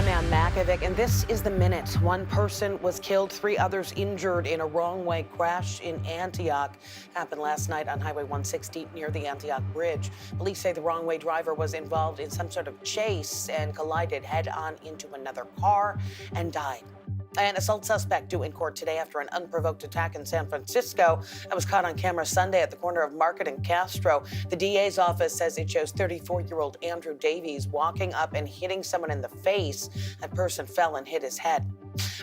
I'm Ann Makovic, and this is The Minute. One person was killed, 3 others injured in a wrong-way crash in Antioch. Happened last night on Highway 160 near the Antioch Bridge. Police say the wrong-way driver was involved in some sort of chase and collided head-on into another car and died. An assault suspect due in court today after an unprovoked attack in San Francisco that was caught on camera Sunday at the corner of Market and Castro. The DA's office says it shows 34-year-old Andrew Davies walking up and hitting someone in the face. That person fell and hit his head.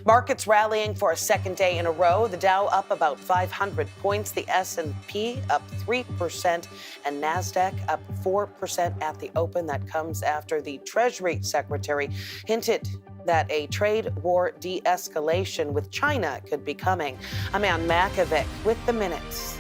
Markets rallying for a second day in a row. The Dow up about 500 points, the S&P up 3%, and NASDAQ up 4% at the open. That comes after the Treasury Secretary hinted that a trade war de-escalation with China could be coming. I'm Ann Makovic with The Minutes.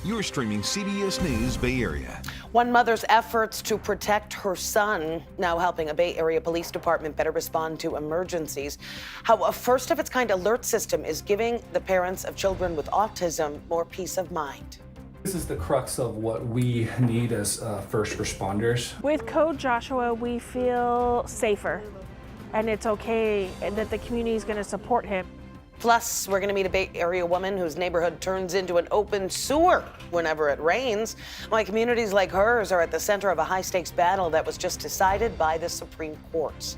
You're streaming CBS News Bay Area. One mother's efforts to protect her son now helping a Bay Area police department better respond to emergencies. How a first-of-its-kind alert system is giving the parents of children with autism more peace of mind. This is the crux of what we need as first responders. With Code Joshua, we feel safer, and it's okay that the community is going to support him. Plus, we're going to meet a Bay Area woman whose neighborhood turns into an open sewer whenever it rains. Why communities like hers are at the center of a high-stakes battle that was just decided by the Supreme Court.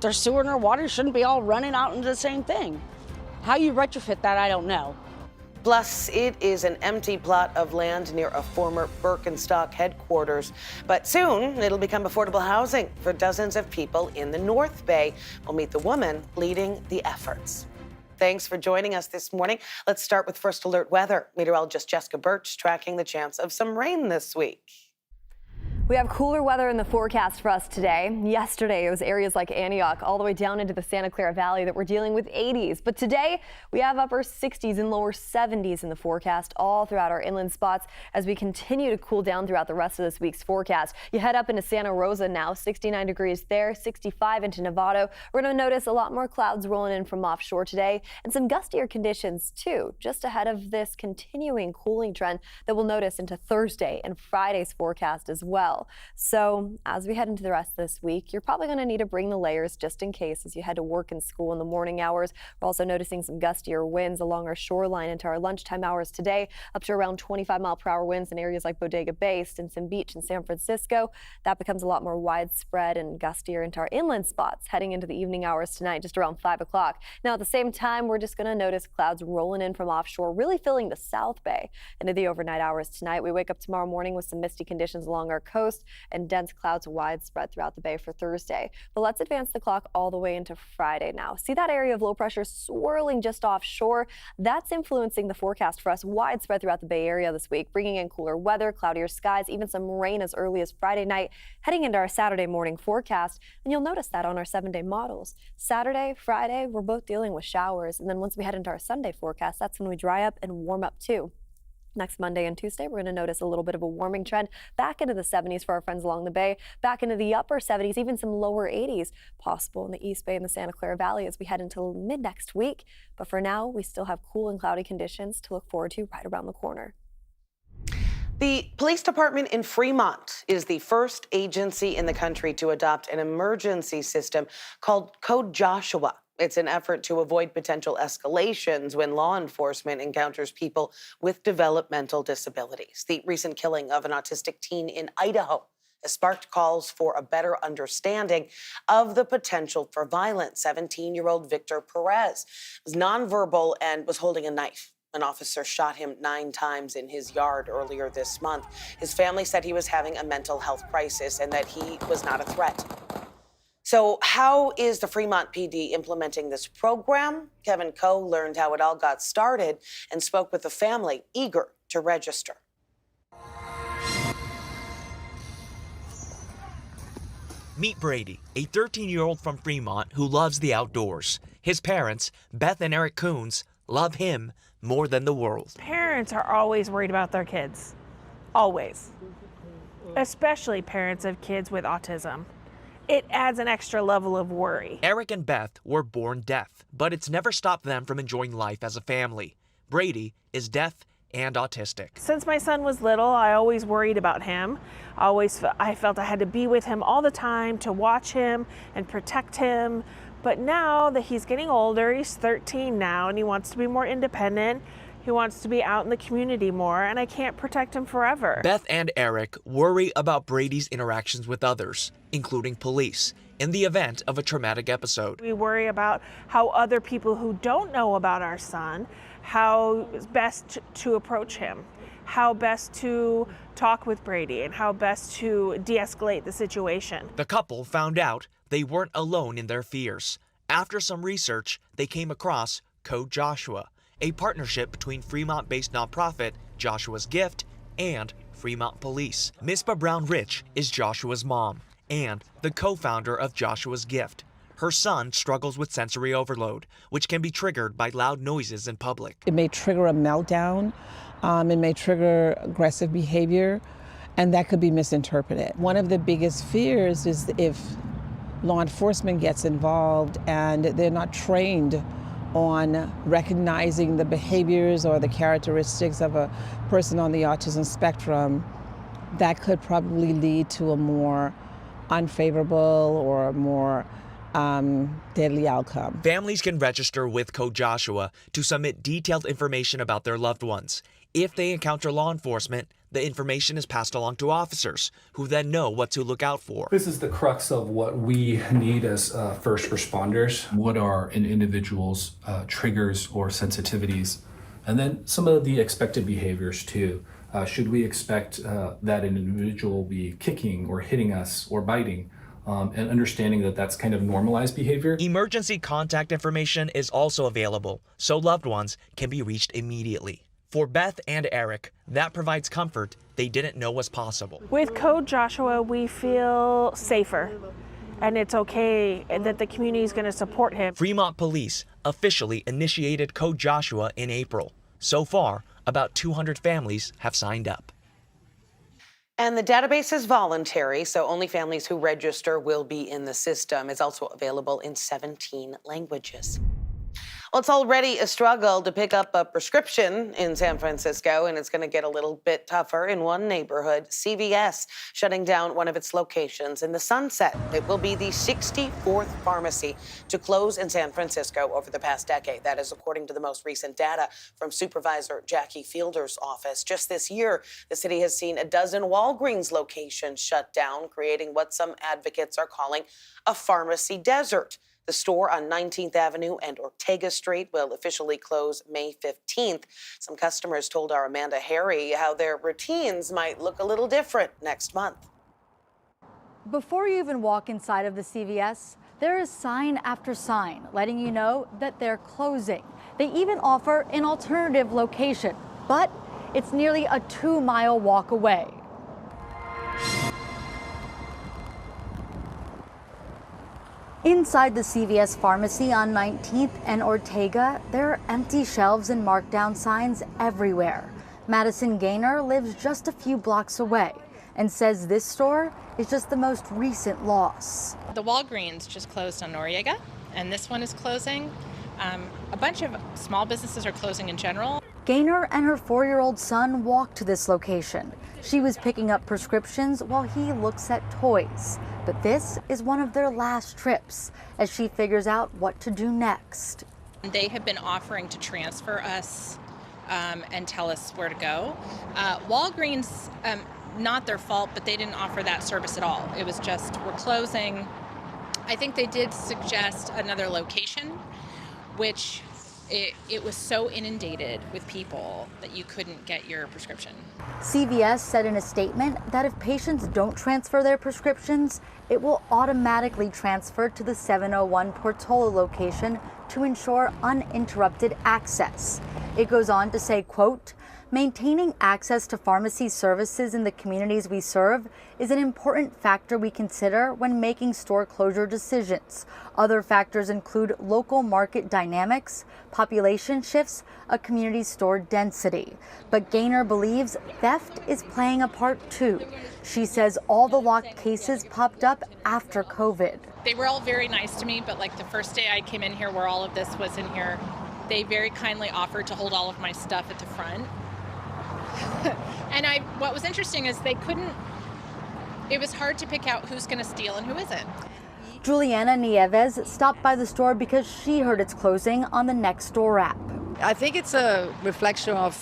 Their sewer and their water shouldn't be all running out into the same thing. How you retrofit that, I don't know. Plus, it is an empty plot of land near a former Birkenstock headquarters. But soon, it'll become affordable housing for dozens of people in the North Bay. We'll meet the woman leading the efforts. Thanks for joining us this morning. Let's start with First Alert Weather. Meteorologist Jessica Birch tracking the chance of some rain this week. We have cooler weather in the forecast for us today. Yesterday, it was areas like Antioch all the way down into the Santa Clara Valley that were dealing with 80s. But today, we have upper 60s and lower 70s in the forecast all throughout our inland spots as we continue to cool down throughout the rest of this week's forecast. You head up into Santa Rosa now, 69 degrees there, 65 into Novato. We're going to notice a lot more clouds rolling in from offshore today and some gustier conditions too, just ahead of this continuing cooling trend that we'll notice into Thursday and Friday's forecast as well. So as we head into the rest of this week, you're probably going to need to bring the layers just in case as you head to work and school in the morning hours. We're also noticing some gustier winds along our shoreline into our lunchtime hours today, up to around 25-mile-per-hour winds in areas like Bodega Bay, Stinson Beach, and San Francisco. That becomes a lot more widespread and gustier into our inland spots heading into the evening hours tonight, just around 5 o'clock. Now, at the same time, we're just going to notice clouds rolling in from offshore, really filling the South Bay into the overnight hours tonight. We wake up tomorrow morning with some misty conditions along our coast and dense clouds widespread throughout the bay for Thursday. But let's advance the clock all the way into Friday now. See that area of low pressure swirling just offshore? That's influencing the forecast for us widespread throughout the Bay Area this week, bringing in cooler weather, cloudier skies, even some rain as early as Friday night, heading into our Saturday morning forecast. And you'll notice that on our 7-day models. Saturday, Friday, we're both dealing with showers. And then once we head into our Sunday forecast, that's when we dry up and warm up too. Next Monday and Tuesday, we're going to notice a little bit of a warming trend back into the 70s for our friends along the bay, back into the upper 70s, even some lower 80s possible in the East Bay and the Santa Clara Valley as we head into mid next week. But for now, we still have cool and cloudy conditions to look forward to right around the corner. The police department in Fremont is the first agency in the country to adopt an emergency system called Code Joshua. It's an effort to avoid potential escalations when law enforcement encounters people with developmental disabilities. The recent killing of an autistic teen in Idaho has sparked calls for a better understanding of the potential for violence. 17-year-old Victor Perez was nonverbal and was holding a knife. An officer shot him 9 times in his yard earlier this month. His family said he was having a mental health crisis and that he was not a threat. So how is the Fremont PD implementing this program? Kevin Coe learned how it all got started and spoke with the family eager to register. Meet Brady, a 13-year-old from Fremont who loves the outdoors. His parents, Beth and Eric Coons, love him more than the world. Parents are always worried about their kids. Always. Especially parents of kids with autism. It adds an extra level of worry. Eric and Beth were born deaf, but it's never stopped them from enjoying life as a family. Brady is deaf and autistic. Since my son was little, I always worried about him. I felt I had to be with him all the time to watch him and protect him. But now that he's getting older, he's 13 now, and he wants to be more independent. He wants to be out in the community more, and I can't protect him forever. Beth and Eric worry about Brady's interactions with others, including police, in the event of a traumatic episode. We worry about how other people who don't know about our son, how best to approach him, how best to talk with Brady, and how best to de-escalate the situation. The couple found out they weren't alone in their fears. After some research, they came across Code Joshua, a partnership between Fremont-based nonprofit Joshua's Gift and Fremont Police. Mispa Brown-Rich is Joshua's mom and the co-founder of Joshua's Gift. Her son struggles with sensory overload, which can be triggered by loud noises in public. It may trigger a meltdown, it may trigger aggressive behavior, and that could be misinterpreted. One of the biggest fears is if law enforcement gets involved and they're not trained on recognizing the behaviors or the characteristics of a person on the autism spectrum, that could probably lead to a more unfavorable or a more deadly outcome. Families can register with Code Joshua to submit detailed information about their loved ones. If they encounter law enforcement, the information is passed along to officers, who then know what to look out for. This is the crux of what we need as first responders. What are an individual's triggers or sensitivities? And then some of the expected behaviors too. Should we expect that an individual will be kicking or hitting us or biting? And understanding that that's kind of normalized behavior. Emergency contact information is also available, so loved ones can be reached immediately. For Beth and Eric, that provides comfort they didn't know was possible. With Code Joshua, we feel safer, and it's okay that the community is going to support him. Fremont Police officially initiated Code Joshua in April. So far, about 200 families have signed up. And the database is voluntary, so only families who register will be in the system. It's also available in 17 languages. Well, it's already a struggle to pick up a prescription in San Francisco, and it's going to get a little bit tougher in one neighborhood. CVS shutting down one of its locations in the Sunset. It will be the 64th pharmacy to close in San Francisco over the past decade. That is according to the most recent data from Supervisor Jackie Fielder's office. Just this year, the city has seen a dozen Walgreens locations shut down, creating what some advocates are calling a pharmacy desert. The store on 19th Avenue and Ortega Street will officially close May 15th. Some customers told our Amanda Harry how their routines might look a little different next month. Before you even walk inside of the CVS, there is sign after sign letting you know that they're closing. They even offer an alternative location, but it's nearly a 2-mile walk away. Inside the CVS pharmacy on 19th and Ortega, there are empty shelves and markdown signs everywhere. Madison Gaynor lives just a few blocks away and says this store is just the most recent loss. The Walgreens just closed on Noriega, and this one is closing. A bunch of small businesses are closing in general. Gaynor and her 4-year-old son walked to this location. She was picking up prescriptions while he looks at toys. But this is one of their last trips as she figures out what to do next. They have been offering to transfer us and tell us where to go. Walgreens, not their fault, but they didn't offer that service at all. It was just, we're closing. I think they did suggest another location, which it was so inundated with people that you couldn't get your prescription. CVS said in a statement that if patients don't transfer their prescriptions, it will automatically transfer to the 701 Portola location to ensure uninterrupted access. It goes on to say, quote, maintaining access to pharmacy services in the communities we serve is an important factor we consider when making store closure decisions. Other factors include local market dynamics, population shifts, a community store density. But Gaynor believes theft is playing a part too. She says all the locked cases popped up after COVID. They were all very nice to me, but like the first day I came in here where all of this was in here, they very kindly offered to hold all of my stuff at the front. And what was interesting is it was hard to pick out who's going to steal and who isn't. Juliana Nieves stopped by the store because she heard it's closing on the Nextdoor app. I think it's a reflection of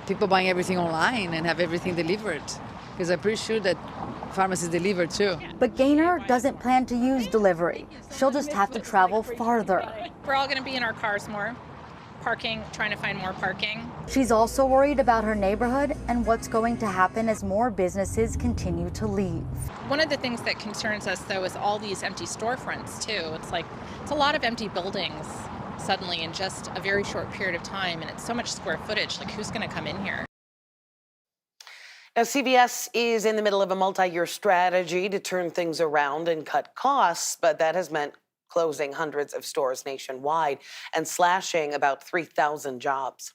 people buying everything online and have everything delivered, because I'm pretty sure that pharmacies deliver too. But Gaynor doesn't plan to use delivery. She'll just have to travel farther. We're all going to be in our cars more, trying to find more parking. She's also worried about her neighborhood and what's going to happen as more businesses continue to leave. One of the things that concerns us, though, is all these empty storefronts, too. It's a lot of empty buildings suddenly in just a very short period of time, and it's so much square footage. Like, who's going to come in here? Now, CBS is in the middle of a multi-year strategy to turn things around and cut costs, but that has meant closing hundreds of stores nationwide and slashing about 3,000 jobs.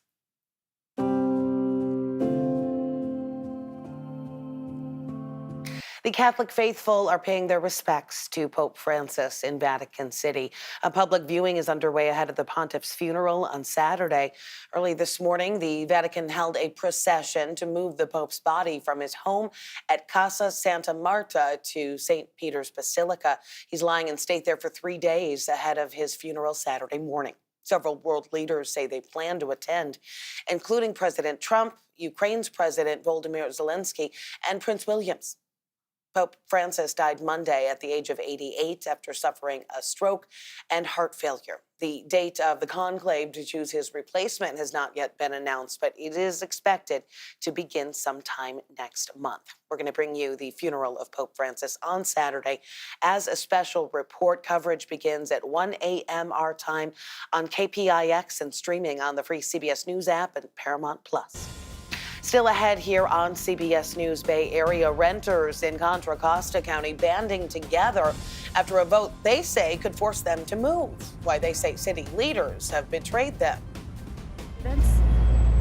The Catholic faithful are paying their respects to Pope Francis in Vatican City. A public viewing is underway ahead of the pontiff's funeral on Saturday. Early this morning, the Vatican held a procession to move the Pope's body from his home at Casa Santa Marta to St. Peter's Basilica. He's lying in state there for 3 days ahead of his funeral Saturday morning. Several world leaders say they plan to attend, including President Trump, Ukraine's President Volodymyr Zelensky, and Prince William. Pope Francis died Monday at the age of 88 after suffering a stroke and heart failure. The date of the conclave to choose his replacement has not yet been announced, but it is expected to begin sometime next month. We're going to bring you the funeral of Pope Francis on Saturday as a special report. Coverage begins at 1 a.m. our time on KPIX and streaming on the free CBS News app and Paramount Plus. Still ahead here on CBS News Bay Area, renters in Contra Costa County banding together after a vote they say could force them to move. Why they say city leaders have betrayed them.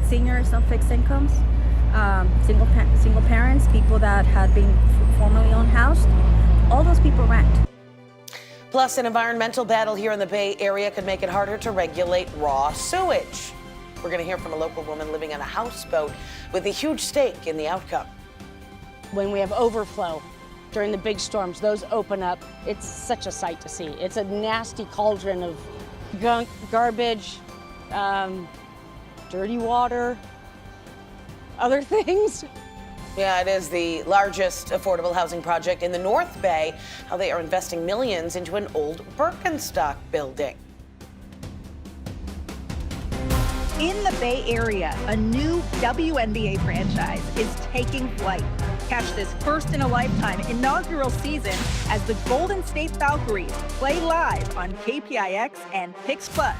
Seniors on fixed incomes, single parents, people that had been formerly unhoused, all those people rent. Plus, an environmental battle here in the Bay Area could make it harder to regulate raw sewage. We're going to hear from a local woman living on a houseboat with a huge stake in the outcome. When we have overflow during the big storms, those open up. It's such a sight to see. It's a nasty cauldron of gunk, garbage, dirty water, other things. Yeah, it is the largest affordable housing project in the North Bay. How they are investing millions into an old Birkenstock building. In the Bay Area, a new WNBA franchise is taking flight. Catch this first-in-a-lifetime inaugural season as the Golden State Valkyries play live on KPIX and Pix Plus.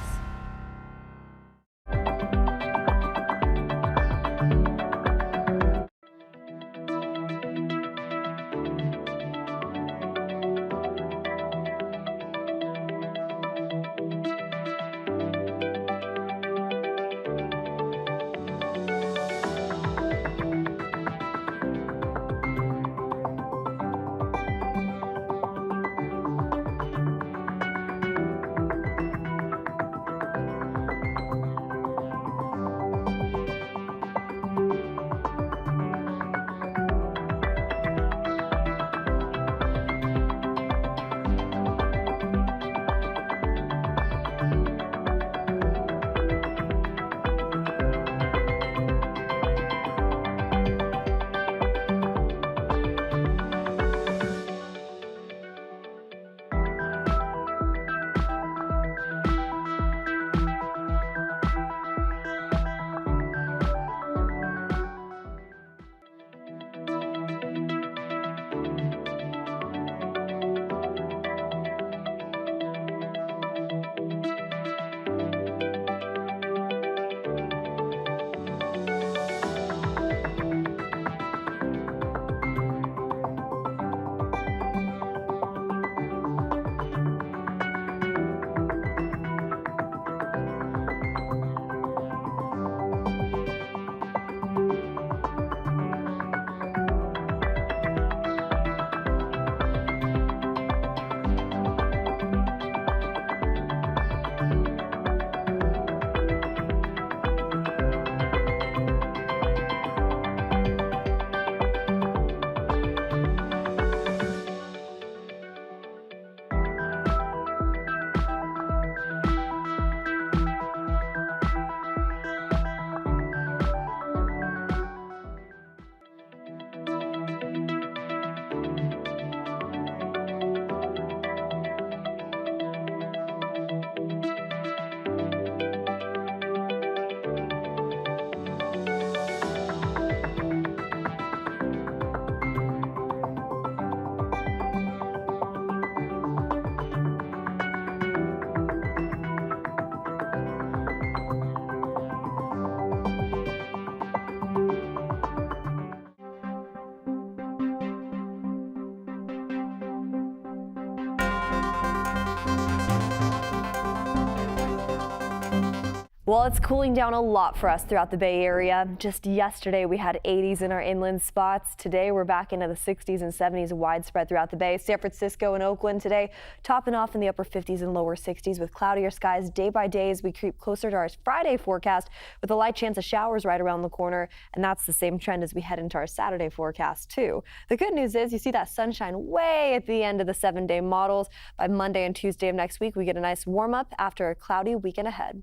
Well, it's cooling down a lot for us throughout the Bay Area. Just yesterday, we had 80s in our inland spots. Today, we're back into the 60s and 70s widespread throughout the Bay. San Francisco and Oakland today, topping off in the upper 50s and lower 60s with cloudier skies day by day as we creep closer to our Friday forecast with a light chance of showers right around the corner. And that's the same trend as we head into our Saturday forecast, too. The good news is you see that sunshine way at the end of the 7-day models. By Monday and Tuesday of next week, we get a nice warm up after a cloudy weekend ahead.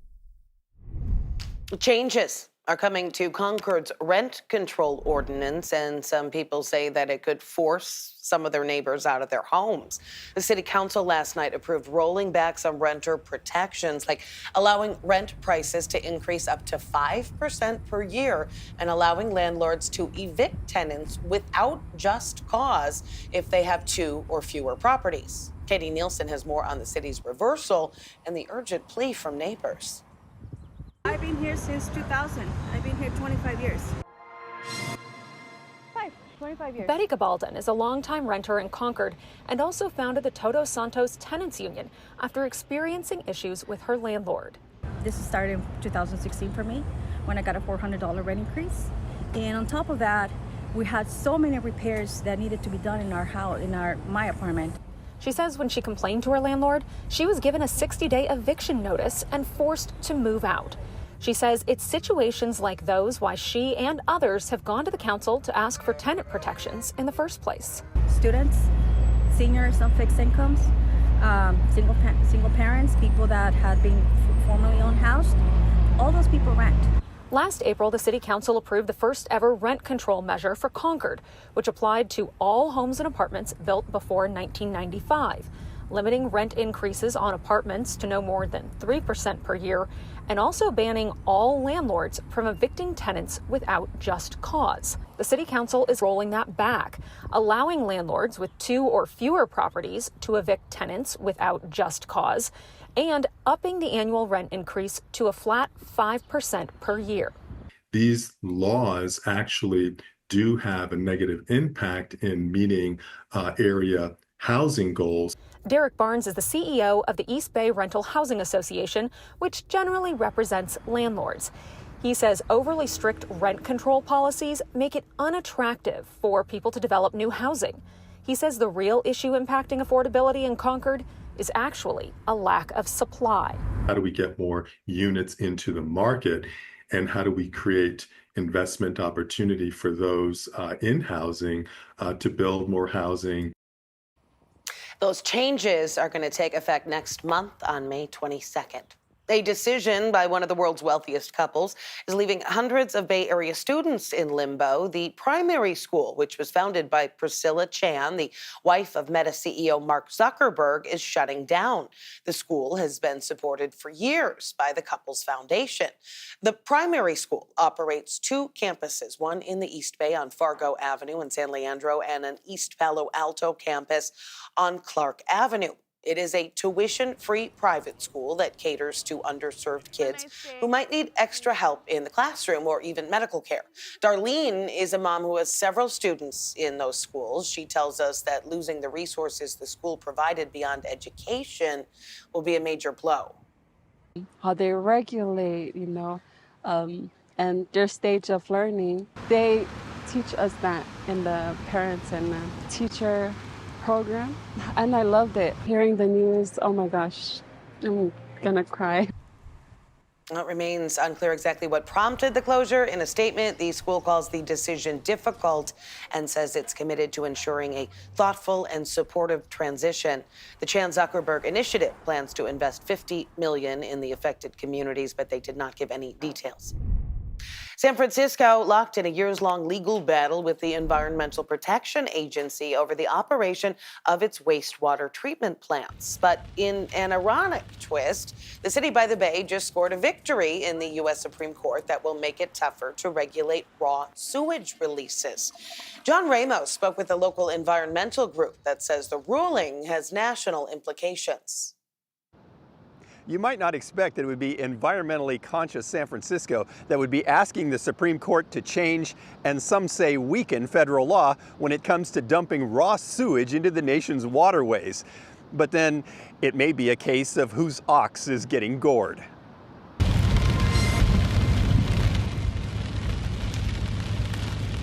Changes are coming to Concord's rent control ordinance, and some people say that it could force some of their neighbors out of their homes. The city council last night approved rolling back some renter protections, like allowing rent prices to increase up to 5% per year and allowing landlords to evict tenants without just cause if they have 2 or fewer properties. Katie Nielsen has more on the city's reversal and the urgent plea from neighbors. I've been here since 2000. I've been here 25 years. 25 years. Betty Gabaldon is a longtime renter in Concord and also founded the Todos Santos Tenants Union after experiencing issues with her landlord. This started in 2016 for me when I got a $400 rent increase. And on top of that, we had so many repairs that needed to be done in our house, my apartment. She says when she complained to her landlord, she was given a 60-day eviction notice and forced to move out. She says it's situations like those why she and others have gone to the council to ask for tenant protections in the first place. Students, seniors on fixed incomes, single parents, people that had been formerly unhoused, all those people rent. Last April, the City Council approved the first ever rent control measure for Concord, which applied to all homes and apartments built before 1995, limiting rent increases on apartments to no more than 3% per year, and also banning all landlords from evicting tenants without just cause. The City Council is rolling that back, allowing landlords with 2 or fewer properties to evict tenants without just cause, and upping the annual rent increase to a flat 5% per year. These laws actually do have a negative impact in meeting area housing goals. Derek Barnes is the CEO of the East Bay Rental Housing Association, which generally represents landlords. He says overly strict rent control policies make it unattractive for people to develop new housing. He says the real issue impacting affordability in Concord is actually a lack of supply. How do we get more units into the market, and how do we create investment opportunity for those in housing to build more housing? Those changes are going to take effect next month on May 22nd. A decision by one of the world's wealthiest couples is leaving hundreds of Bay Area students in limbo. The primary school, which was founded by Priscilla Chan, the wife of Meta CEO Mark Zuckerberg, is shutting down. The school has been supported for years by the couple's foundation. The primary school operates 2 campuses, one in the East Bay on Fargo Avenue in San Leandro and an East Palo Alto campus on Clark Avenue. It is a tuition-free private school that caters to underserved kids who might need extra help in the classroom or even medical care. Darlene is a mom who has several students in those schools. She tells us that losing the resources the school provided beyond education will be a major blow. How they regulate, and their stage of learning. They teach us that in the parents and the teacher program, and I loved it. Hearing the news, oh my gosh, I'm gonna cry. It remains unclear exactly what prompted the closure. In a statement, the school calls the decision difficult and says it's committed to ensuring a thoughtful and supportive transition. The Chan Zuckerberg Initiative plans to invest $50 million in the affected communities, but they did not give any details. San Francisco locked in a years-long legal battle with the Environmental Protection Agency over the operation of its wastewater treatment plants. But in an ironic twist, the city by the Bay just scored a victory in the U.S. Supreme Court that will make it tougher to regulate raw sewage releases. John Ramos spoke with a local environmental group that says the ruling has national implications. You might not expect that it would be environmentally conscious San Francisco that would be asking the Supreme Court to change, and some say weaken, federal law when it comes to dumping raw sewage into the nation's waterways. But then it may be a case of whose ox is getting gored.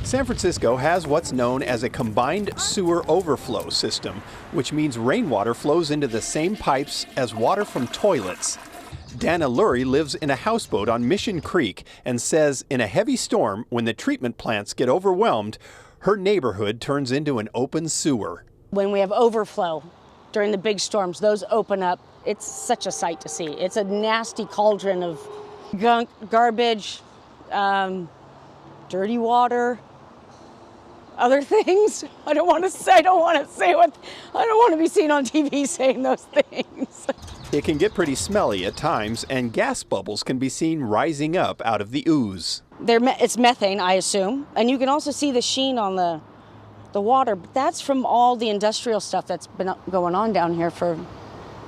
San Francisco has what's known as a combined sewer overflow system, which means rainwater flows into the same pipes as water from toilets. Dana Lurie lives in a houseboat on Mission Creek and says in a heavy storm, when the treatment plants get overwhelmed, her neighborhood turns into an open sewer. When we have overflow during the big storms, those open up. It's such a sight to see. It's a nasty cauldron of gunk, garbage, dirty water, other things. I don't want to be seen on TV saying those things. It can get pretty smelly at times, and gas bubbles can be seen rising up out of the ooze. It's methane, I assume, and you can also see the sheen on the water. But that's from all the industrial stuff that's been going on down here for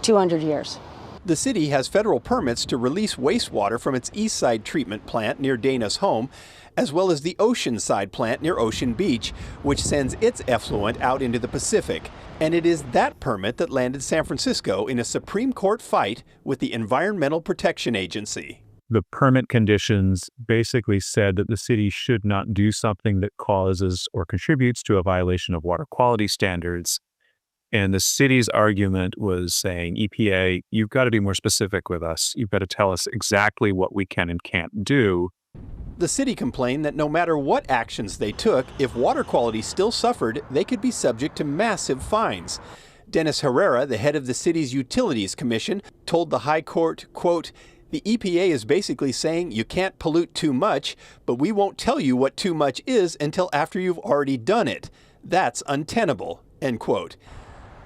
200 years. The city has federal permits to release wastewater from its East Side treatment plant near Dana's home, as well as the Oceanside plant near Ocean Beach, which sends its effluent out into the Pacific. And it is that permit that landed San Francisco in a Supreme Court fight with the Environmental Protection Agency. The permit conditions basically said that the city should not do something that causes or contributes to a violation of water quality standards. And the city's argument was saying, EPA, you've got to be more specific with us. You've got to tell us exactly what we can and can't do. The city complained that no matter what actions they took, if water quality still suffered, they could be subject to massive fines. Dennis Herrera, the head of the city's Utilities Commission, told the High Court, quote, "The EPA is basically saying you can't pollute too much, but we won't tell you what too much is until after you've already done it. That's untenable," end quote.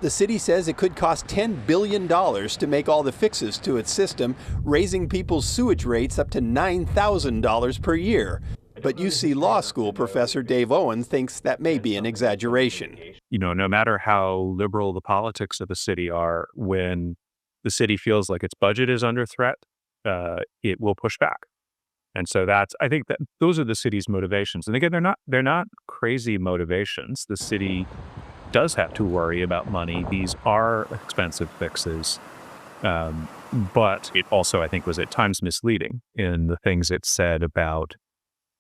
The city says it could cost $10 billion to make all the fixes to its system, raising people's sewage rates up to $9,000 per year. But UC Law School professor Dave Owen thinks that may be an exaggeration. You know, no matter how liberal the politics of the city are, when the city feels like its budget is under threat, it will push back. And so I think that those are the city's motivations. And again, they're not crazy motivations. The city does have to worry about money. These are expensive fixes. But it also, I think, was at times misleading in the things it said about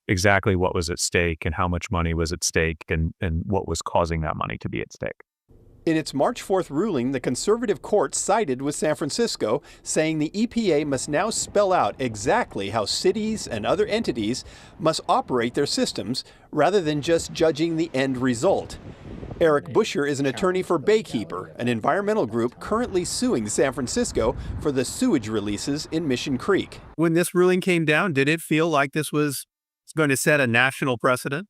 exactly what was at stake and how much money was at stake and what was causing that money to be at stake. In its March 4th ruling, the conservative court sided with San Francisco, saying the EPA must now spell out exactly how cities and other entities must operate their systems rather than just judging the end result. Eric Busher is an attorney for Baykeeper, an environmental group currently suing San Francisco for the sewage releases in Mission Creek. When this ruling came down, did it feel like this was going to set a national precedent?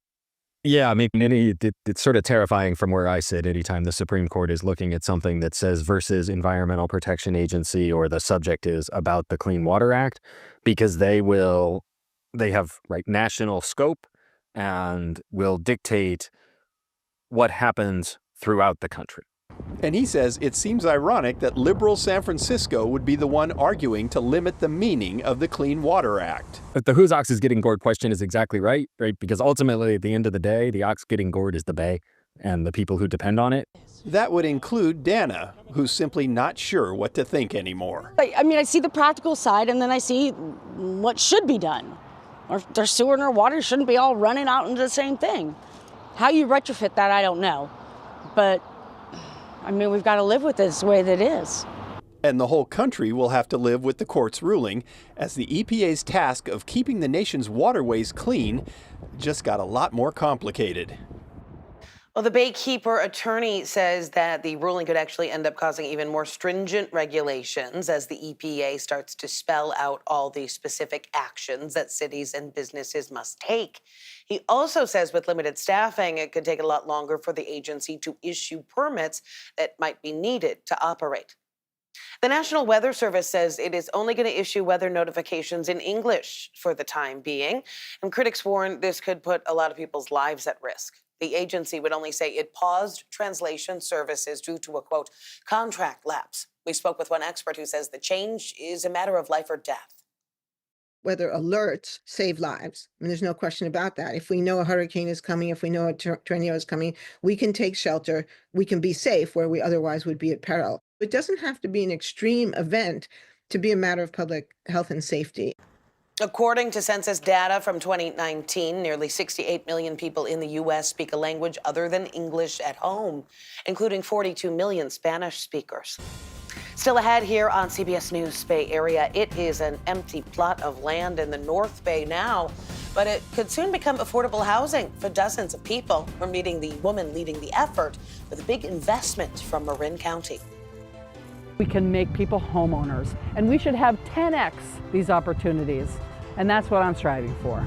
Yeah, I mean, it's sort of terrifying from where I sit anytime the Supreme Court is looking at something that says versus Environmental Protection Agency or the subject is about the Clean Water Act, because they have national scope and will dictate what happens throughout the country. And he says it seems ironic that liberal San Francisco would be the one arguing to limit the meaning of the Clean Water Act. But the whose ox is getting gored question is exactly right? Because ultimately, at the end of the day, the ox getting gored is the bay and the people who depend on it. That would include Dana, who's simply not sure what to think anymore. I mean, I see the practical side, and then I see what should be done. Their sewer and our water shouldn't be all running out into the same thing. How you retrofit that, I don't know. But I mean, we've got to live with this the way that it is. And the whole country will have to live with the court's ruling, as the EPA's task of keeping the nation's waterways clean just got a lot more complicated. Well, the Baykeeper attorney says that the ruling could actually end up causing even more stringent regulations as the EPA starts to spell out all the specific actions that cities and businesses must take. He also says with limited staffing, it could take a lot longer for the agency to issue permits that might be needed to operate. The National Weather Service says it is only going to issue weather notifications in English for the time being, and critics warn this could put a lot of people's lives at risk. The agency would only say it paused translation services due to a, quote, contract lapse. We spoke with one expert who says the change is a matter of life or death. Weather alerts save lives. I mean, there's no question about that. If we know a hurricane is coming, if we know a tornado is coming, we can take shelter. We can be safe where we otherwise would be at peril. It doesn't have to be an extreme event to be a matter of public health and safety. According to census data from 2019, nearly 68 million people in the U.S. speak a language other than English at home, including 42 million Spanish speakers. Still ahead here on CBS News Bay Area, it is an empty plot of land in the North Bay now, but it could soon become affordable housing for dozens of people. We're meeting the woman leading the effort with a big investment from Marin County. We can make people homeowners, and we should have 10x these opportunities, and that's what I'm striving for.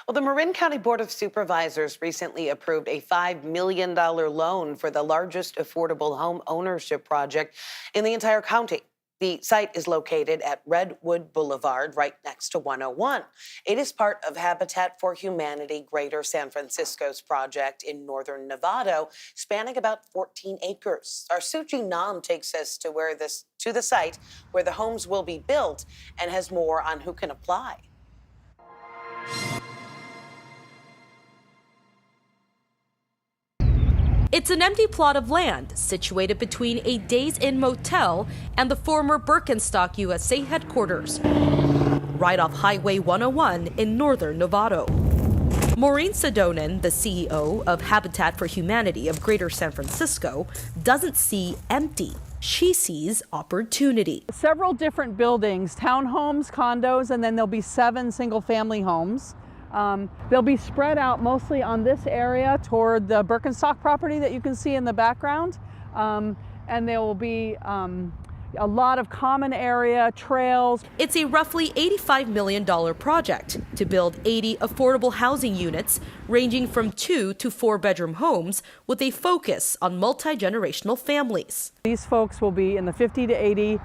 Well, the Marin County Board of Supervisors recently approved a $5 million loan for the largest affordable home ownership project in the entire county. The site is located at Redwood Boulevard, right next to 101. It is part of Habitat for Humanity Greater San Francisco's project in northern Nevada, spanning about 14 acres. Our Suji Nam takes us to the site where the homes will be built and has more on who can apply. It's an empty plot of land situated between a Days Inn motel and the former Birkenstock USA headquarters, right off Highway 101 in northern Nevada. Maureen Sedonen, the CEO of Habitat for Humanity of Greater San Francisco, doesn't see empty. She sees opportunity. Several different buildings, townhomes, condos, and then there'll be 7 single-family homes. They'll be spread out mostly on this area toward the Birkenstock property that you can see in the background. And there will be a lot of common area, trails. It's a roughly $85 million project to build 80 affordable housing units ranging from 2 to 4 bedroom homes with a focus on multi-generational families. These folks will be in the 50 to 80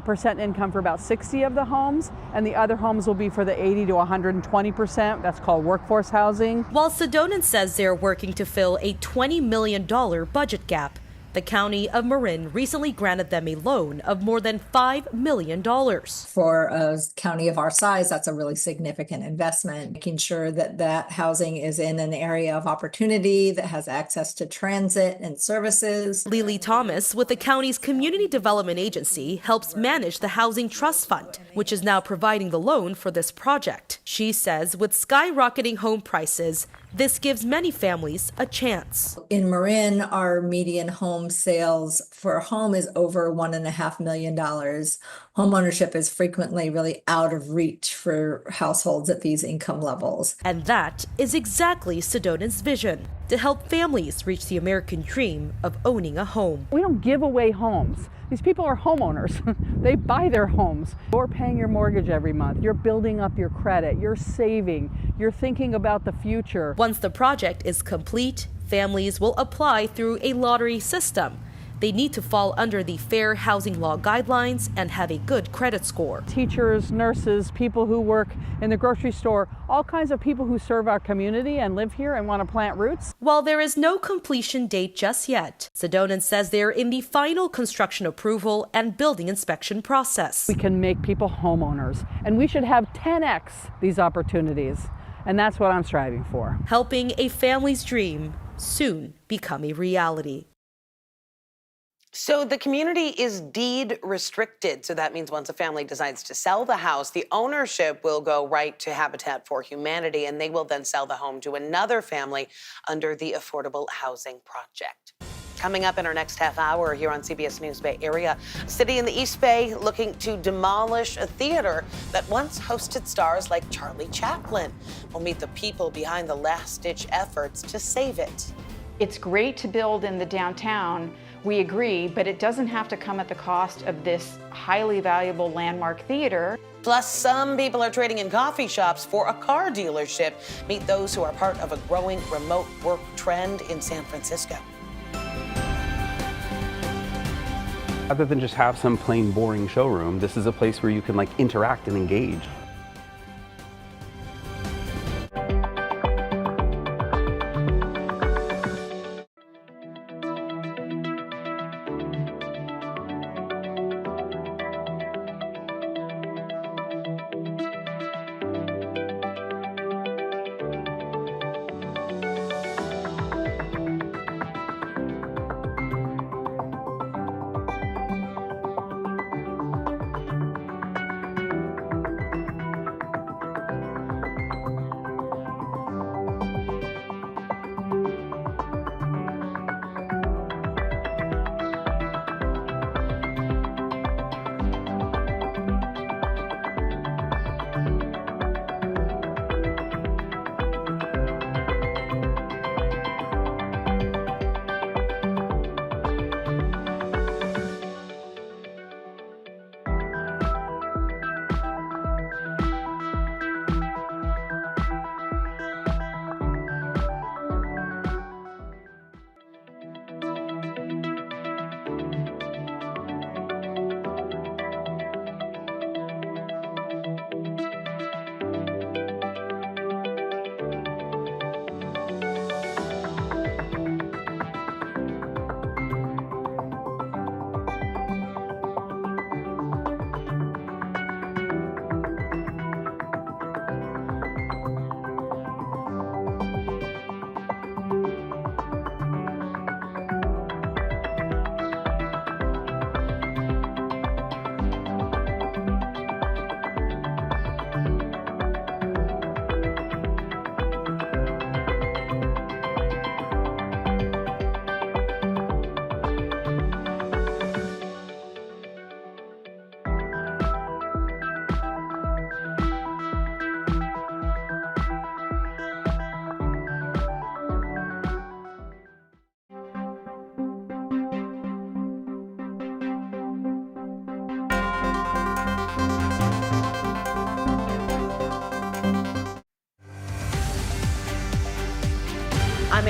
percent income for about 60 of the homes, and the other homes will be for the 80 to 120%. That's called workforce housing. While Sedonen says they're working to fill a $20 million budget gap, the County of Marin recently granted them a loan of more than $5 million. For a county of our size, that's a really significant investment, making sure that that housing is in an area of opportunity that has access to transit and services. Lily Thomas with the county's Community Development Agency helps manage the Housing Trust Fund, which is now providing the loan for this project. She says with skyrocketing home prices, this gives many families a chance. In Marin, our median home sales for a home is over $1.5 million. Homeownership is frequently really out of reach for households at these income levels. And that is exactly Sedonen's vision, to help families reach the American dream of owning a home. We don't give away homes. These people are homeowners. They buy their homes. You're paying your mortgage every month. You're building up your credit. You're saving. You're thinking about the future. Once the project is complete, families will apply through a lottery system. They need to fall under the Fair Housing Law guidelines and have a good credit score. Teachers, nurses, people who work in the grocery store, all kinds of people who serve our community and live here and want to plant roots. While there is no completion date just yet, Sedonen says they're in the final construction approval and building inspection process. We can make people homeowners, and we should have 10x these opportunities, and that's what I'm striving for. Helping a family's dream soon become a reality. So the community is deed restricted. So that means once a family decides to sell the house, the ownership will go right to Habitat for Humanity, and they will then sell the home to another family under the Affordable Housing Project. Coming up in our next half hour here on CBS News Bay Area, a city in the East Bay looking to demolish a theater that once hosted stars like Charlie Chaplin. We'll meet the people behind the last-ditch efforts to save it. It's great to build in the downtown, we agree, but it doesn't have to come at the cost of this highly valuable landmark theater. Plus, some people are trading in coffee shops for a car dealership. Meet those who are part of a growing remote work trend in San Francisco. Rather than just have some plain boring showroom, this is a place where you can interact and engage.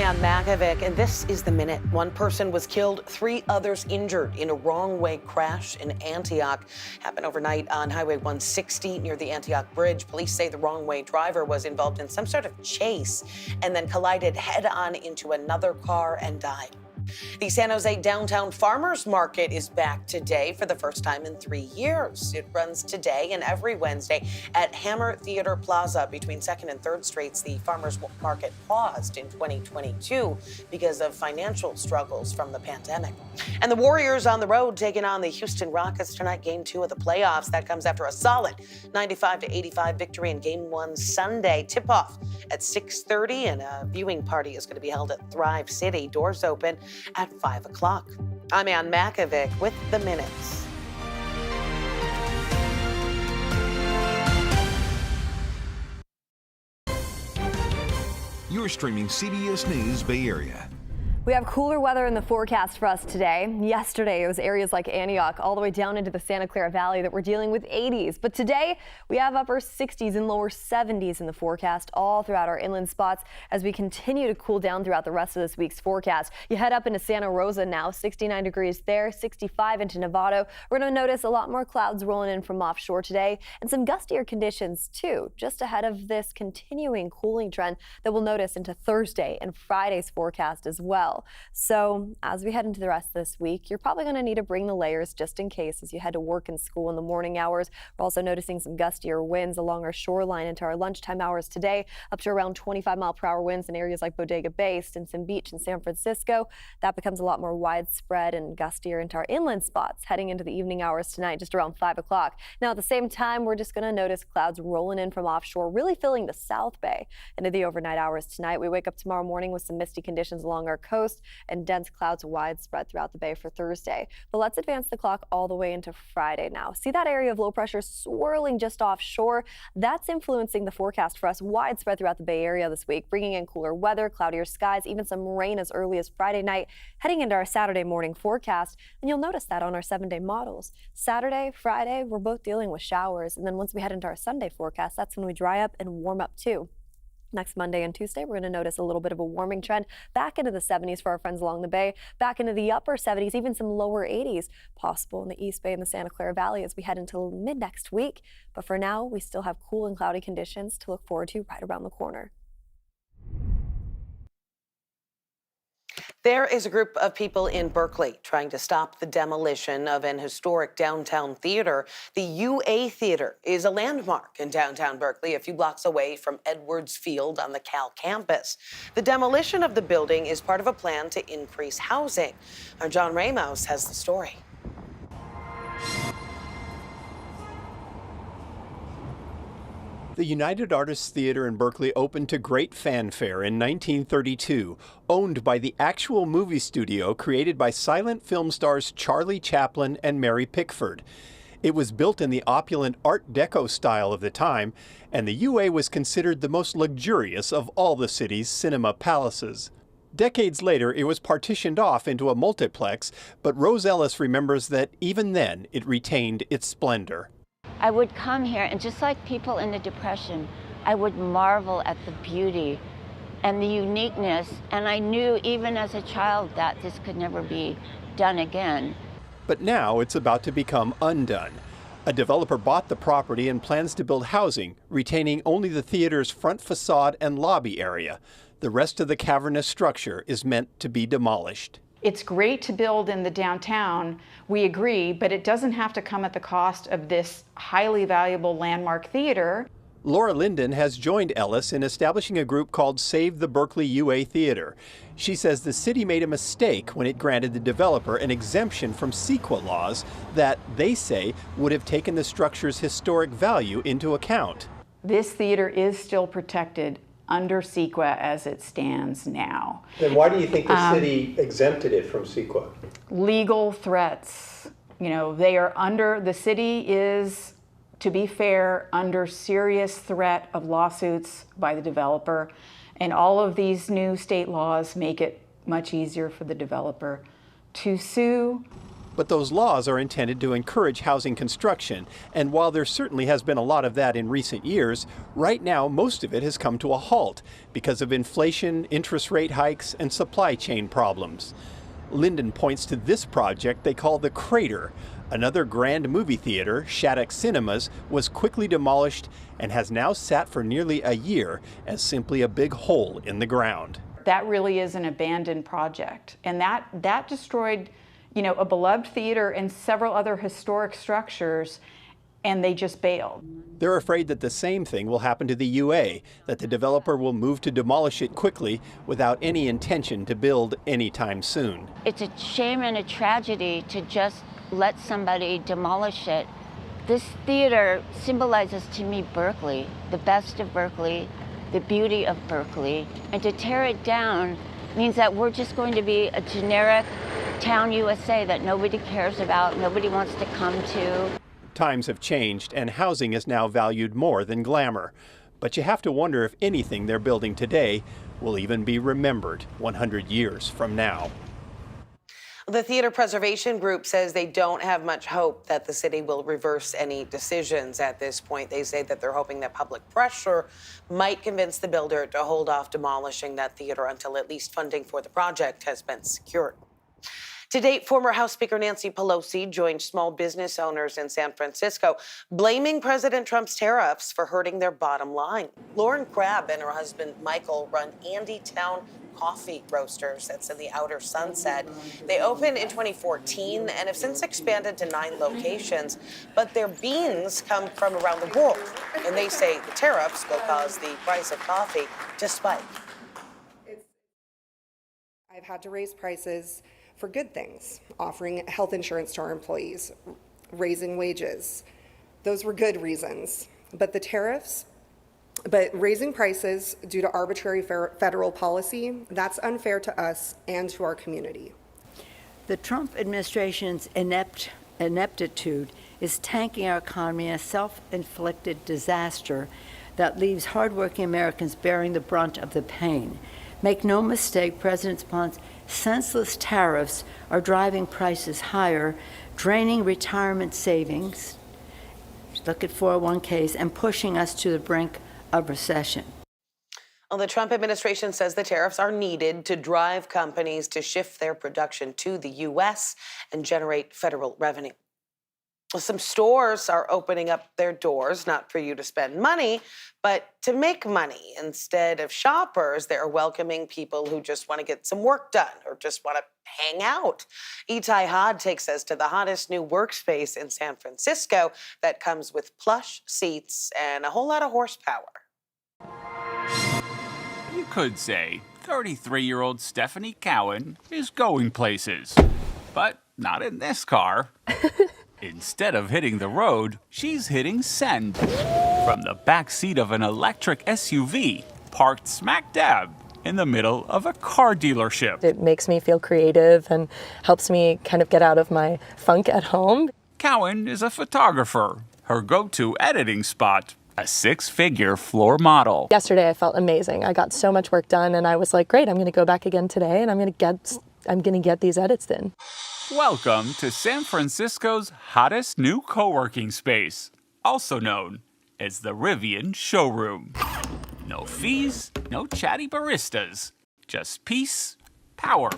Ann Makovic, and this is the minute. One person was killed, 3 others injured in a wrong-way crash in Antioch. Happened overnight on Highway 160 near the Antioch Bridge. Police say the wrong-way driver was involved in some sort of chase and then collided head-on into another car and died. The San Jose Downtown Farmers Market is back today for the first time in 3 years. It runs today and every Wednesday at Hammer Theater Plaza between 2nd and 3rd Streets. The Farmers Market paused in 2022 because of financial struggles from the pandemic. And the Warriors on the road taking on the Houston Rockets tonight, Game 2 of the playoffs. That comes after a solid 95-85 victory in Game 1 Sunday. Tip-off at 6:30, and a viewing party is going to be held at Thrive City. Doors open at 5 o'clock. I'm Ann Makovic with the minutes. You're streaming CBS News Bay Area. We have cooler weather in the forecast for us today. Yesterday, it was areas like Antioch all the way down into the Santa Clara Valley that were dealing with 80s. But today, we have upper 60s and lower 70s in the forecast all throughout our inland spots as we continue to cool down throughout the rest of this week's forecast. You head up into Santa Rosa now, 69 degrees there, 65 into Novato. We're going to notice a lot more clouds rolling in from offshore today and some gustier conditions too, just ahead of this continuing cooling trend that we'll notice into Thursday and Friday's forecast as well. So as we head into the rest of this week, you're probably going to need to bring the layers just in case as you head to work and school in the morning hours. We're also noticing some gustier winds along our shoreline into our lunchtime hours today, up to around 25-mile-per-hour winds in areas like Bodega Bay, Stinson Beach, and San Francisco. That becomes a lot more widespread and gustier into our inland spots heading into the evening hours tonight, just around 5 o'clock. Now, at the same time, we're just going to notice clouds rolling in from offshore, really filling the South Bay into the overnight hours tonight. We wake up tomorrow morning with some misty conditions along our coast and dense clouds widespread throughout the bay for Thursday. But let's advance the clock all the way into Friday now. See that area of low pressure swirling just offshore? That's influencing the forecast for us widespread throughout the Bay Area this week, bringing in cooler weather, cloudier skies, even some rain as early as Friday night, heading into our Saturday morning forecast. And you'll notice that on our 7-day models. Saturday, Friday, we're both dealing with showers. And then once we head into our Sunday forecast, that's when we dry up and warm up too. Next Monday and Tuesday, we're going to notice a little bit of a warming trend back into the 70s for our friends along the bay, back into the upper 70s, even some lower 80s possible in the East Bay and the Santa Clara Valley as we head into mid next week. But for now, we still have cool and cloudy conditions to look forward to right around the corner. There is a group of people in Berkeley trying to stop the demolition of an historic downtown theater. The UA Theater is a landmark in downtown Berkeley, a few blocks away from Edwards Field on the Cal campus. The demolition of the building is part of a plan to increase housing. Our John Ramos has the story. The United Artists Theater in Berkeley opened to great fanfare in 1932, owned by the actual movie studio created by silent film stars Charlie Chaplin and Mary Pickford. It was built in the opulent Art Deco style of the time, and the UA was considered the most luxurious of all the city's cinema palaces. Decades later, it was partitioned off into a multiplex, but Rose Ellis remembers that even then it retained its splendor. I would come here, and just like people in the Depression, I would marvel at the beauty and the uniqueness, and I knew even as a child that this could never be done again. But now it's about to become undone. A developer bought the property and plans to build housing, retaining only the theater's front facade and lobby area. The rest of the cavernous structure is meant to be demolished. It's great to build in the downtown, we agree, but it doesn't have to come at the cost of this highly valuable landmark theater. Laura Linden has joined Ellis in establishing a group called Save the Berkeley UA Theater. She says the city made a mistake when it granted the developer an exemption from CEQA laws that, they say, would have taken the structure's historic value into account. This theater is still protected under CEQA as it stands now. Then why do you think the city exempted it from CEQA? Legal threats. You know, the city is, to be fair, under serious threat of lawsuits by the developer. And all of these new state laws make it much easier for the developer to sue But those laws are intended to encourage housing construction, and while there certainly has been a lot of that in recent years, right now most of it has come to a halt because of inflation, interest rate hikes, and supply chain problems. Linden points to this project they call the Crater. Another grand movie theater, Shattuck Cinemas, was quickly demolished and has now sat for nearly a year as simply a big hole in the ground. That really is an abandoned project, and that destroyed, a beloved theater and several other historic structures, and they just bailed. They're afraid that the same thing will happen to the UA, that the developer will move to demolish it quickly without any intention to build anytime soon. It's a shame and a tragedy to just let somebody demolish it. This theater symbolizes to me Berkeley, the best of Berkeley, the beauty of Berkeley, and to tear it down means that we're just going to be a generic town USA that nobody cares about, nobody wants to come to. Times have changed, and housing is now valued more than glamour. But you have to wonder if anything they're building today will even be remembered 100 years from now. The Theater Preservation Group says they don't have much hope that the city will reverse any decisions at this point. They say that they're hoping that public pressure might convince the builder to hold off demolishing that theater until at least funding for the project has been secured. To date, former House Speaker Nancy Pelosi joined small business owners in San Francisco, blaming President Trump's tariffs for hurting their bottom line. Lauren Crabb and her husband Michael run Andy Town Coffee Roasters that's in the Outer Sunset. They opened in 2014 and have since expanded to 9 locations, but their beans come from around the world, and they say the tariffs will cause the price of coffee to spike. I've had to raise prices for good things, offering health insurance to our employees, raising wages. Those were good reasons. But raising prices due to arbitrary federal policy, that's unfair to us and to our community. The Trump administration's ineptitude is tanking our economy in a self-inflicted disaster that leaves hardworking Americans bearing the brunt of the pain. Make no mistake, President Trump's senseless tariffs are driving prices higher, draining retirement savings, look at 401ks, and pushing us to the brink of recession. Well, the Trump administration says the tariffs are needed to drive companies to shift their production to the U.S. and generate federal revenue. Well, some stores are opening up their doors, not for you to spend money, but to make money. Instead of shoppers, they're welcoming people who just want to get some work done or just want to hang out. Itai Hod takes us to the hottest new workspace in San Francisco that comes with plush seats and a whole lot of horsepower. You could say 33-year-old Stephanie Cowan is going places, but not in this car. Instead of hitting the road, she's hitting send from the back seat of an electric SUV parked smack dab in the middle of a car dealership. It makes me feel creative and helps me kind of get out of my funk at home. Cowan is a photographer. Her go-to editing spot, a 6-figure floor model. Yesterday I felt amazing. I got so much work done and I was like, great, I'm going to go back again today and I'm going to get these edits in. Welcome to San Francisco's hottest new co-working space, also known as the Rivian Showroom. No fees, no chatty baristas, just peace, power,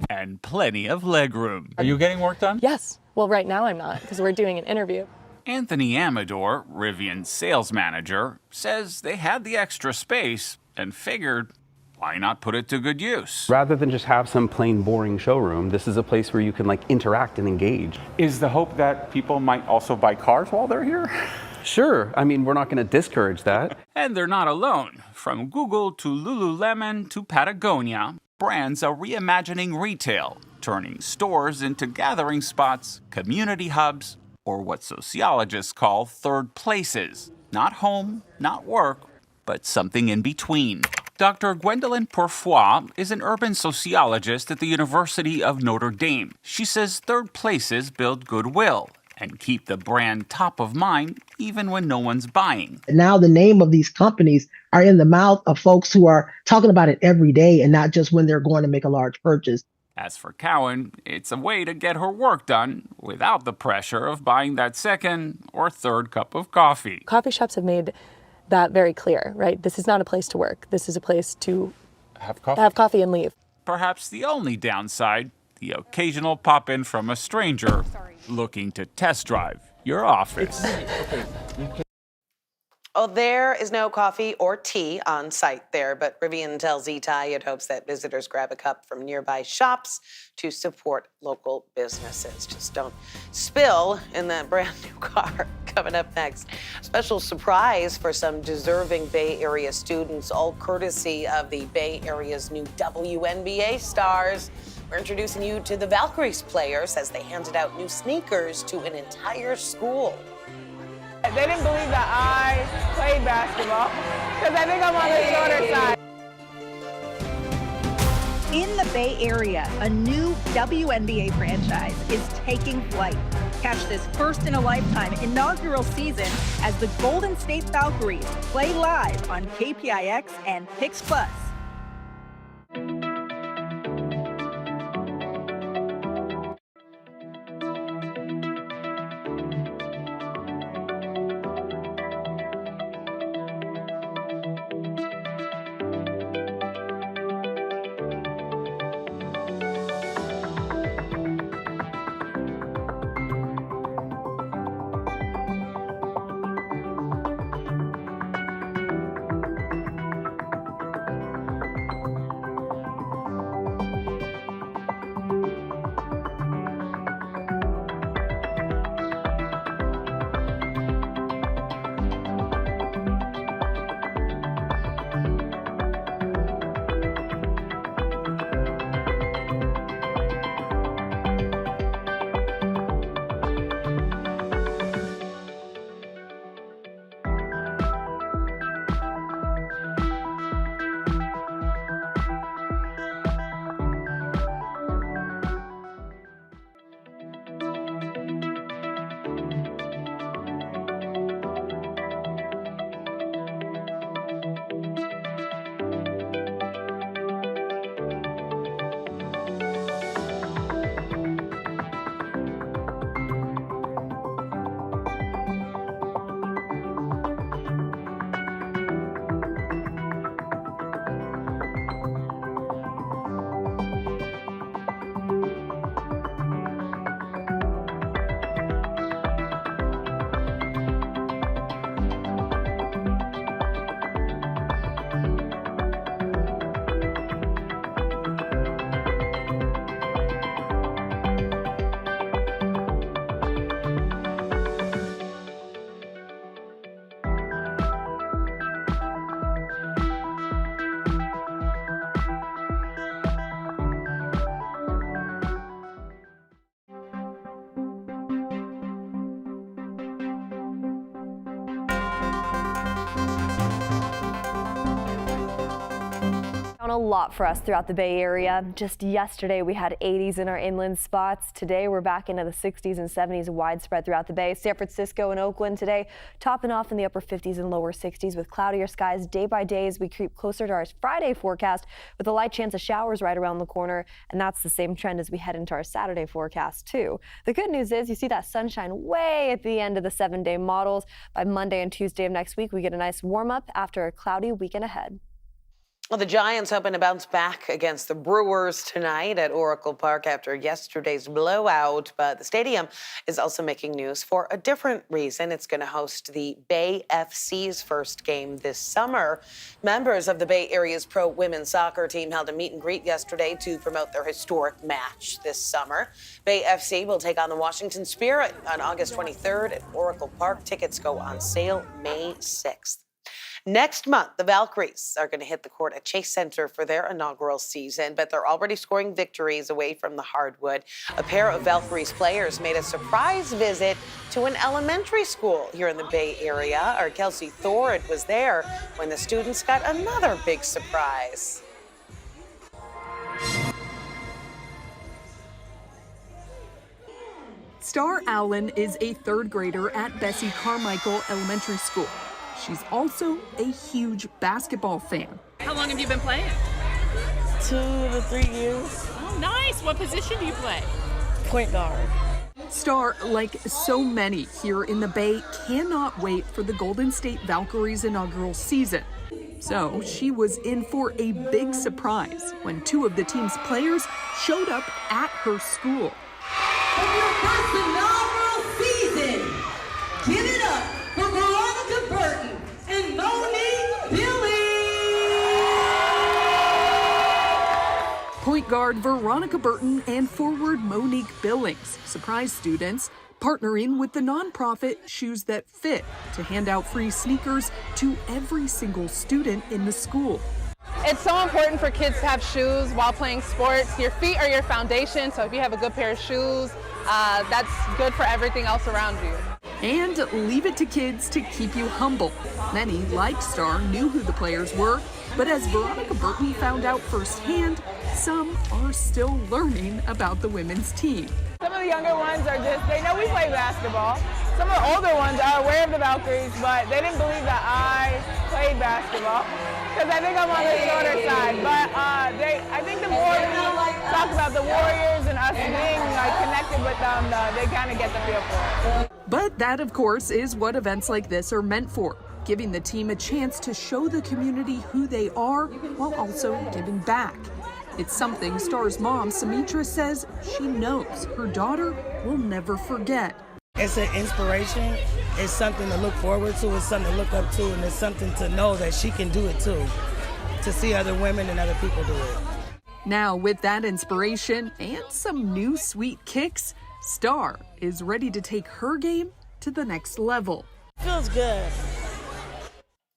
and plenty of legroom. Are you getting work done? Yes. Well, right now I'm not because we're doing an interview. Anthony Amador, Rivian's sales manager, says they had the extra space and figured, why not put it to good use? Rather than just have some plain boring showroom, this is a place where you can interact and engage. Is the hope that people might also buy cars while they're here? Sure. I mean, we're not going to discourage that. And they're not alone. From Google to Lululemon to Patagonia, brands are reimagining retail, turning stores into gathering spots, community hubs, or what sociologists call third places. Not home, not work, but something in between. Dr. Gwendolyn Pourfoy is an urban sociologist at the University of Notre Dame. She says third places build goodwill and keep the brand top of mind even when no one's buying. Now the name of these companies are in the mouth of folks who are talking about it every day and not just when they're going to make a large purchase. As for Cowan, it's a way to get her work done without the pressure of buying that second or third cup of coffee. Coffee shops have made that very clear, right? This is not a place to work. This is a place to have coffee and leave. Perhaps the only downside, the occasional pop-in from a stranger looking to test drive your office. Oh, there is no coffee or tea on site there, but Rivian tells E-Tie it hopes that visitors grab a cup from nearby shops to support local businesses. Just don't spill in that brand new car. Coming up next, special surprise for some deserving Bay Area students, all courtesy of the Bay Area's new WNBA stars. We're introducing you to the Valkyries players as they handed out new sneakers to an entire school. They didn't believe that I played basketball because I think I'm on the shorter side. In the Bay Area, a new WNBA franchise is taking flight. Catch this first-in-a-lifetime inaugural season as the Golden State Valkyries play live on KPIX and Pix Plus. A lot for us throughout the Bay Area. Just yesterday we had 80s in our inland spots. Today we're back into the 60s and 70s widespread throughout the Bay. San Francisco and Oakland today topping off in the upper 50s and lower 60s with cloudier skies day by day as we creep closer to our Friday forecast with a light chance of showers right around the corner, and that's the same trend as we head into our Saturday forecast too. The good news is you see that sunshine way at the end of the 7-day models. By Monday and Tuesday of next week we get a nice warm up after a cloudy weekend ahead. Well, the Giants hoping to bounce back against the Brewers tonight at Oracle Park after yesterday's blowout. But the stadium is also making news for a different reason. It's going to host the Bay FC's first game this summer. Members of the Bay Area's pro women's soccer team held a meet and greet yesterday to promote their historic match this summer. Bay FC will take on the Washington Spirit on August 23rd at Oracle Park. Tickets go on sale May 6th. Next month, the Valkyries are going to hit the court at Chase Center for their inaugural season, but they're already scoring victories away from the hardwood. A pair of Valkyries players made a surprise visit to an elementary school here in the Bay Area. Our Kelsey Thorud was there when the students got another big surprise. Star Allen is a third grader at Bessie Carmichael Elementary School. She's also a huge basketball fan. How long have you been playing? 2 to 3 years. Oh, Oh, nice. What position do you play? Point guard. Star, like so many here in the Bay, cannot wait for the Golden State Valkyries' inaugural season. So she was in for a big surprise when two of the team's players showed up at her school. For your first inaugural season, give it up for Veronica Burton and Monique Billy. Point guard Veronica Burton and forward Monique Billings surprised students, partnering with the nonprofit Shoes That Fit to hand out free sneakers to every single student in the school. It's so important for kids to have shoes while playing sports. Your feet are your foundation, so if you have a good pair of shoes, that's good for everything else around you. And leave it to kids to keep you humble. Many, like Star, knew who the players were, but as Veronica Burton found out firsthand, some are still learning about the women's team. Some of the younger ones are just, they know we play basketball. Some of the older ones are aware of the Valkyries, but they didn't believe that I played basketball because I think I'm on the shorter side. But I think the more we talk about the Warriors and us being connected with them, they kind of get the feel for it. But that, of course, is what events like this are meant for, giving the team a chance to show the community who they are while also giving back. It's something Star's mom, Sumitra, says she knows her daughter will never forget. It's an inspiration. It's something to look forward to. It's something to look up to. And it's something to know that she can do it too. To see other women and other people do it. Now, with that inspiration and some new sweet kicks, Star is ready to take her game to the next level. Feels good.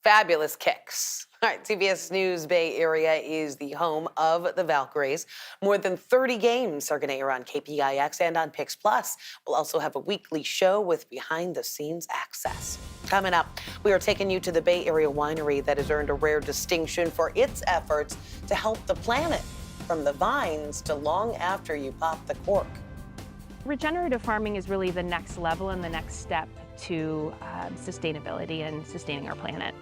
Fabulous kicks. All right, CBS News Bay Area is the home of the Valkyries. More than 30 games are going to air on KPIX and on Pix Plus. We'll also have a weekly show with behind-the-scenes access. Coming up, we are taking you to the Bay Area winery that has earned a rare distinction for its efforts to help the planet, from the vines to long after you pop the cork. Regenerative farming is really the next level and the next step to sustainability and sustaining our planet.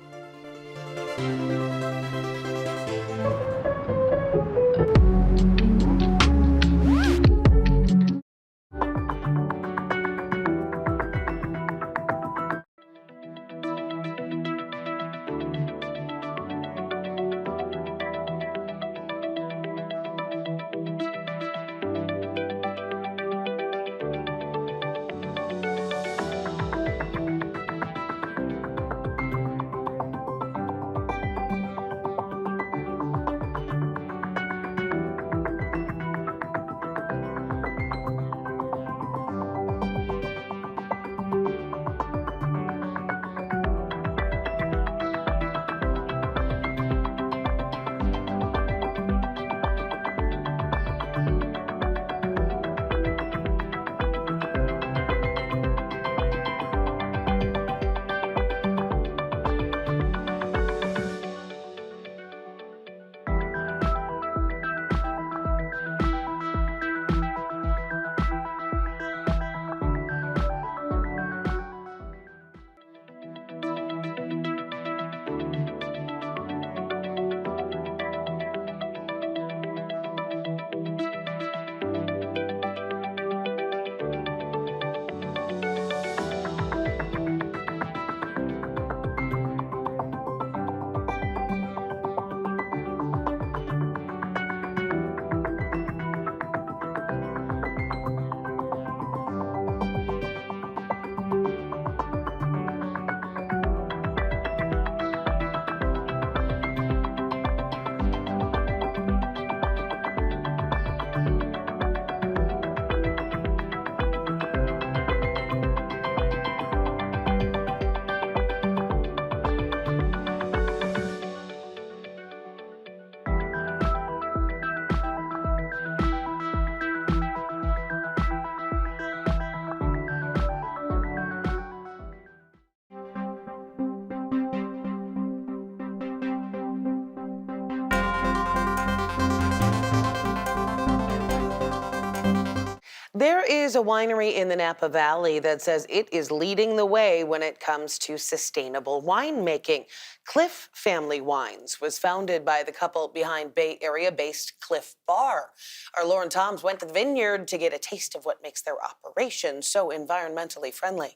There is a winery in the Napa Valley that says it is leading the way when it comes to sustainable winemaking. Cliff Family Wines was founded by the couple behind Bay Area-based Cliff Bar. Our Lauren Toms went to the vineyard to get a taste of what makes their operation so environmentally friendly.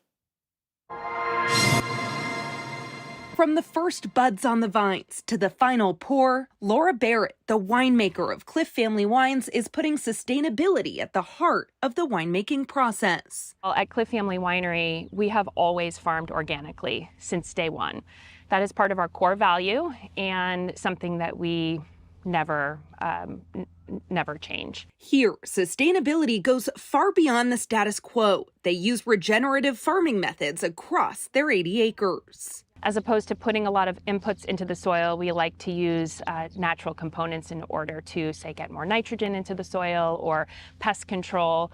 From the first buds on the vines to the final pour, Laura Barrett, the winemaker of Cliff Family Wines, is putting sustainability at the heart of the winemaking process. Well, at Cliff Family Winery, we have always farmed organically since day one. That is part of our core value and something that we never change. Here, sustainability goes far beyond the status quo. They use regenerative farming methods across their 80 acres. As opposed to putting a lot of inputs into the soil, we like to use natural components in order to, say, get more nitrogen into the soil or pest control.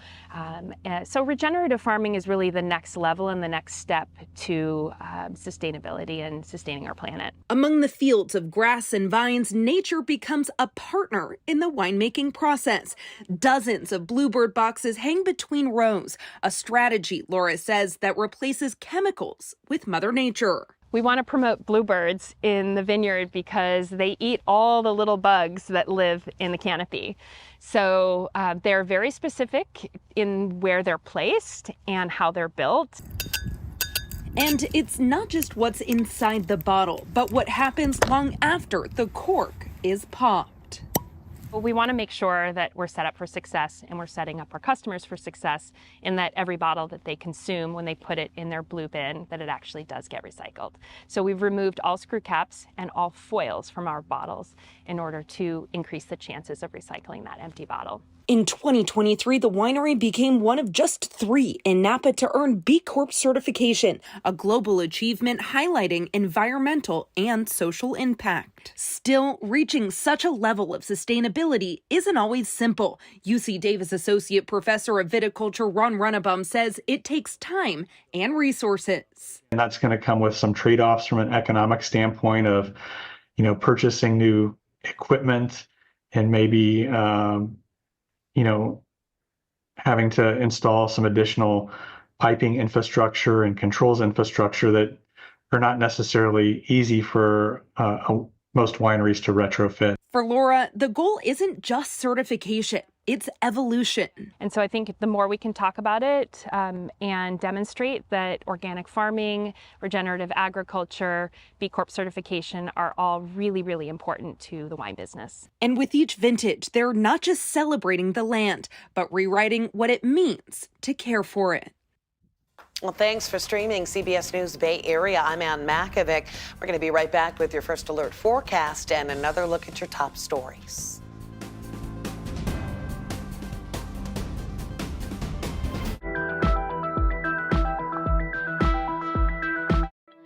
So regenerative farming is really the next level and the next step to sustainability and sustaining our planet. Among the fields of grass and vines, nature becomes a partner in the winemaking process. Dozens of bluebird boxes hang between rows, a strategy, Laura says, that replaces chemicals with Mother Nature. We want to promote bluebirds in the vineyard because they eat all the little bugs that live in the canopy. So they're very specific in where they're placed and how they're built. And it's not just what's inside the bottle, but what happens long after the cork is popped. We want to make sure that we're set up for success and we're setting up our customers for success in that every bottle that they consume when they put it in their blue bin, that it actually does get recycled. So we've removed all screw caps and all foils from our bottles in order to increase the chances of recycling that empty bottle. In 2023, the winery became one of just 3 in Napa to earn B Corp certification, a global achievement highlighting environmental and social impact. Still, reaching such a level of sustainability isn't always simple. UC Davis Associate Professor of Viticulture Ron Runnebaum says it takes time and resources. And that's going to come with some trade-offs from an economic standpoint of, purchasing new equipment and maybe, having to install some additional piping infrastructure and controls infrastructure that are not necessarily easy for most wineries to retrofit. For Laura, the goal isn't just certification, it's evolution. And so I think the more we can talk about it and demonstrate that organic farming, regenerative agriculture, B Corp certification are all really, really important to the wine business. And with each vintage, they're not just celebrating the land, but rewriting what it means to care for it. Well, thanks for streaming CBS News Bay Area. I'm Ann Makovic. We're going to be right back with your First Alert forecast and another look at your top stories.